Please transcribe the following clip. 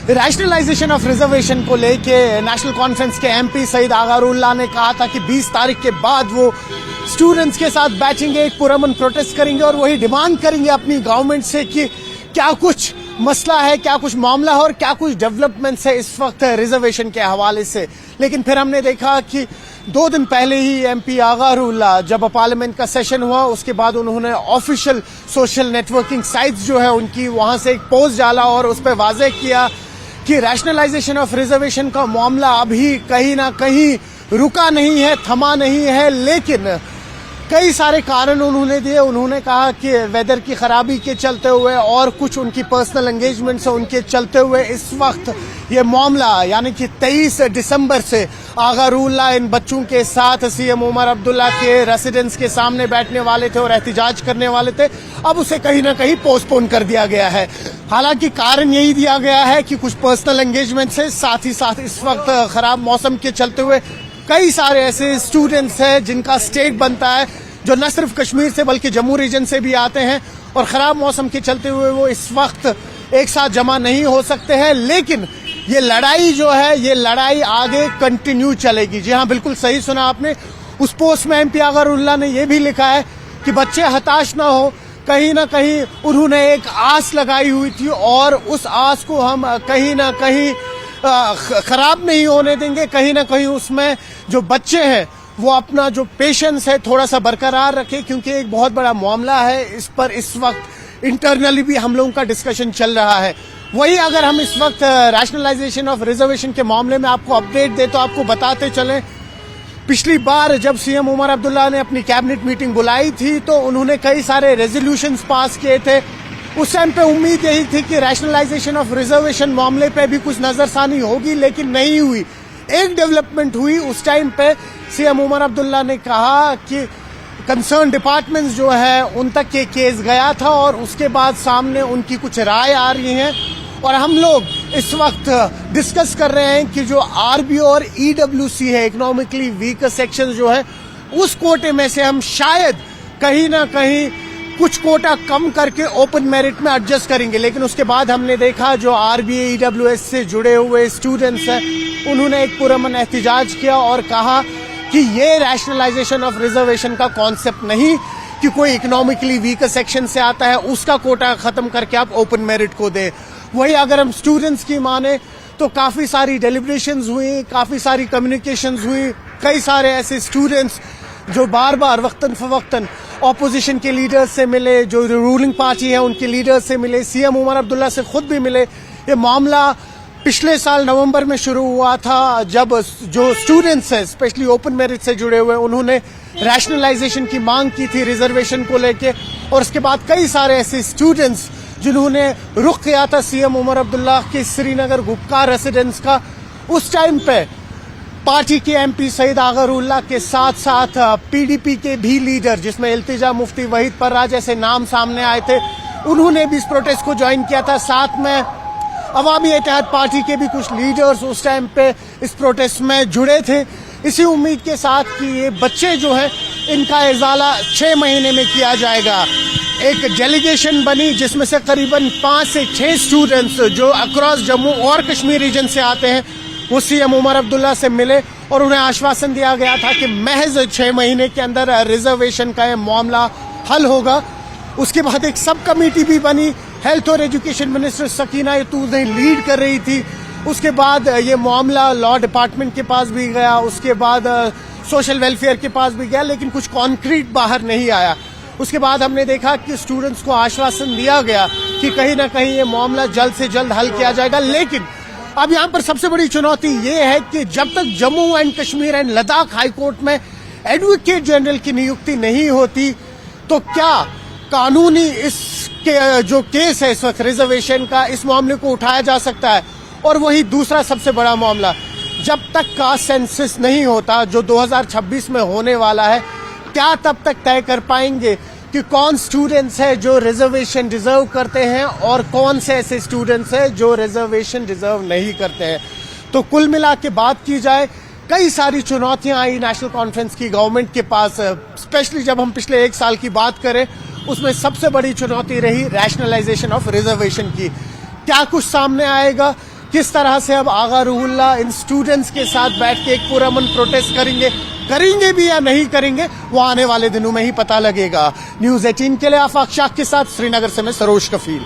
Rationalisation of reservation को लेके national conference के एमपी सईद आगारुल्लाह ने कहा था कि 20 तारीख के बाद वो स्टूडेंट्स के साथ बैठेंगे, एक पुरअमन प्रोटेस्ट करेंगे और वही डिमांड करेंगे अपनी गवर्नमेंट से कि क्या कुछ मसला है, क्या कुछ मामला है और क्या कुछ डेवलपमेंट्स है इस वक्त रिजर्वेशन के हवाले से। लेकिन फिर हमने देखा कि 2 दिन पहले ही एमपी आगारुल्लाह जब पार्लियामेंट का सेशन हुआ उसके बाद उन्होंने ऑफिशियल सोशल नेटवर्किंग साइट्स जो है उनकी वहां से एक पोस्ट डाला और उस पर वाजे किया कि रैशनलाइजेशन ऑफ रिजर्वेशन का मामला अभी कहीं ना कहीं रुका नहीं है, थमा नहीं है, लेकिन कई सारे कारण उन्होंने दिए। उन्होंने कहा कि वेदर की खराबी के चलते हुए और कुछ उनकी पर्सनल एंगेजमेंट्स उनके चलते हुए इस वक्त ये मामला यानी कि 23 दिसंबर से आगारुल्लाह इन बच्चों के साथ सीएम उमर अब्दुल्ला के रेसिडेंस के सामने बैठने वाले थे और एहतिजाज करने वाले थे, अब उसे कहीं ना कहीं पोस्टपोन कर दिया गया है। हालांकि कारण यही दिया गया है कि कुछ पर्सनल एंगेजमेंट से साथ ही साथ इस वक्त खराब मौसम के चलते हुए कई सारे ऐसे स्टूडेंट्स हैं जिनका स्टेट बनता है जो न सिर्फ कश्मीर से बल्कि जम्मू रीजन से भी आते हैं और खराब मौसम के चलते हुए वो इस वक्त एक साथ जमा नहीं हो सकते हैं। लेकिन ये लड़ाई जो है ये लड़ाई आगे कंटिन्यू चलेगी। जी हाँ, बिल्कुल सही सुना आपने। उस पोस्ट में एमपी आगारुल्लाह ने यह भी लिखा है कि बच्चे हताश ना हो, कहीं ना कहीं उन्होंने एक आस लगाई हुई थी और उस आस को हम कहीं ना कहीं खराब नहीं होने देंगे। कहीं ना कहीं उसमें जो बच्चे हैं वो अपना जो पेशेंस है थोड़ा सा बरकरार रखे, क्योंकि एक बहुत बड़ा मामला है। इस पर इस वक्त इंटरनली भी हम लोगों का डिस्कशन चल रहा है। वही अगर हम इस वक्त रैशनलाइजेशन ऑफ रिजर्वेशन के मामले में आपको अपडेट दे तो आपको बताते चलें, पिछली बार जब सीएम उमर अब्दुल्ला ने अपनी कैबिनेट मीटिंग बुलाई थी तो उन्होंने कई सारे रेजोल्यूशंस पास किए थे। उस टाइम पे उम्मीद यही थी कि रैशनलाइजेशन ऑफ रिजर्वेशन मामले पे भी कुछ नजरसानी होगी, लेकिन नहीं हुई। एक डेवलपमेंट हुई, उस टाइम पे सीएम उमर अब्दुल्ला ने कहा कि कंसर्न डिपार्टमेंट्स जो है उन तक ये केस गया था और उसके बाद सामने उनकी कुछ राय आ रही है और हम लोग इस वक्त डिस्कस कर रहे हैं कि जो आरबीओ और ईडब्ल्यूसी है, इकोनॉमिकली वीकर सेक्शन जो है, उस कोटे में से हम शायद कहीं ना कहीं कुछ कोटा कम करके ओपन मेरिट में एडजस्ट करेंगे। लेकिन उसके बाद हमने देखा जो आरबीए ईडब्ल्यूएस से जुड़े हुए स्टूडेंट्स हैं उन्होंने एक पुरअमन एहतिजाज किया और कहा कि ये रैशनलाइजेशन ऑफ रिजर्वेशन का कॉन्सेप्ट नहीं कि कोई इकोनॉमिकली वीकर सेक्शन से आता है उसका कोटा खत्म करके आप ओपन मेरिट को दे। वही अगर हम स्टूडेंट्स की माने तो काफी सारी डेलिब्रेशंस हुई, काफी सारी कम्युनिकेशंस हुई, कई सारे ऐसे स्टूडेंट्स जो बार बार वक्तन फवक्तन ऑपोजिशन के लीडर्स से मिले, जो रूलिंग पार्टी है उनके लीडर्स से मिले, सीएम उमर अब्दुल्ला से खुद भी मिले। ये मामला पिछले साल नवंबर में शुरू हुआ था जब जो स्टूडेंट्स हैं स्पेशली ओपन मेरिट से जुड़े हुए उन्होंने रैशनलाइजेशन की मांग की थी रिजर्वेशन को लेके, और उसके बाद कई सारे ऐसे स्टूडेंट्स जिन्होंने रुख किया था सीएम उमर अब्दुल्ला के श्रीनगर गुपकार रेसिडेंस का। उस टाइम पे पार्टी के एमपी सईद आगारुल्लाह के साथ साथ पीडीपी के भी लीडर जिसमें इल्तिजा मुफ्ती वहीद पर्रा जैसे नाम सामने आए थे, उन्होंने भी इस प्रोटेस्ट को ज्वाइन किया था। साथ में अवामी इत्तेहाद पार्टी के भी कुछ लीडर्स उस टाइम पे इस प्रोटेस्ट में जुड़े थे, इसी उम्मीद के साथ कि ये बच्चे जो है इनका इजाला 6 महीने में किया जाएगा। एक डेलीगेशन बनी जिसमें से करीबन 5 से 6 स्टूडेंट्स जो अक्रॉस जम्मू और कश्मीर रीजन से आते हैं वो सीएम उमर अब्दुल्ला से मिले और उन्हें आश्वासन दिया गया था कि महज 6 महीने के अंदर रिजर्वेशन का ये मामला हल होगा। उसके बाद एक सब कमेटी भी बनी, हेल्थ और एजुकेशन मिनिस्टर सकीना यतूब ने लीड कर रही थी। उसके बाद ये मामला लॉ डिपार्टमेंट के पास भी गया, उसके बाद सोशल वेलफेयर के पास भी गया, लेकिन कुछ कॉन्क्रीट बाहर नहीं आया। उसके बाद हमने देखा कि स्टूडेंट्स को आश्वासन दिया गया कि कहीं ना कहीं ये मामला जल्द से जल्द हल किया जाएगा। लेकिन अब यहाँ पर सबसे बड़ी चुनौती ये है कि जब तक Jammu and Kashmir and Ladakh high court में एडवोकेट जनरल की नियुक्ति नहीं होती तो क्या कानूनी इसके जो केस है इस वक्त रिजर्वेशन का, इस मामले को उठाया जा सकता है। और वही दूसरा सबसे बड़ा मामला, जब तक कास्ट सेंसस नहीं होता जो 2026 में होने वाला है, क्या तब तक तय कर पाएंगे कि कौन स्टूडेंट्स है जो रिजर्वेशन डिजर्व करते हैं और कौन से ऐसे स्टूडेंट्स हैं जो रिजर्वेशन डिजर्व नहीं करते हैं। तो कुल मिला के बात की जाए, कई सारी चुनौतियां आई नेशनल कॉन्फ्रेंस की गवर्नमेंट के पास। स्पेशली जब हम पिछले 1 साल की बात करें उसमें सबसे बड़ी चुनौती रही रैशनलाइजेशन ऑफ रिजर्वेशन की। क्या कुछ सामने आएगा, किस तरह से अब आगा रूहुल्लाह इन स्टूडेंट्स के साथ बैठ के एक पुरअमन प्रोटेस्ट करेंगे भी या नहीं करेंगे, वो आने वाले दिनों में ही पता लगेगा। न्यूज़ 18 के लिए आफाक शाह के साथ श्रीनगर से मैं सरोज कफील।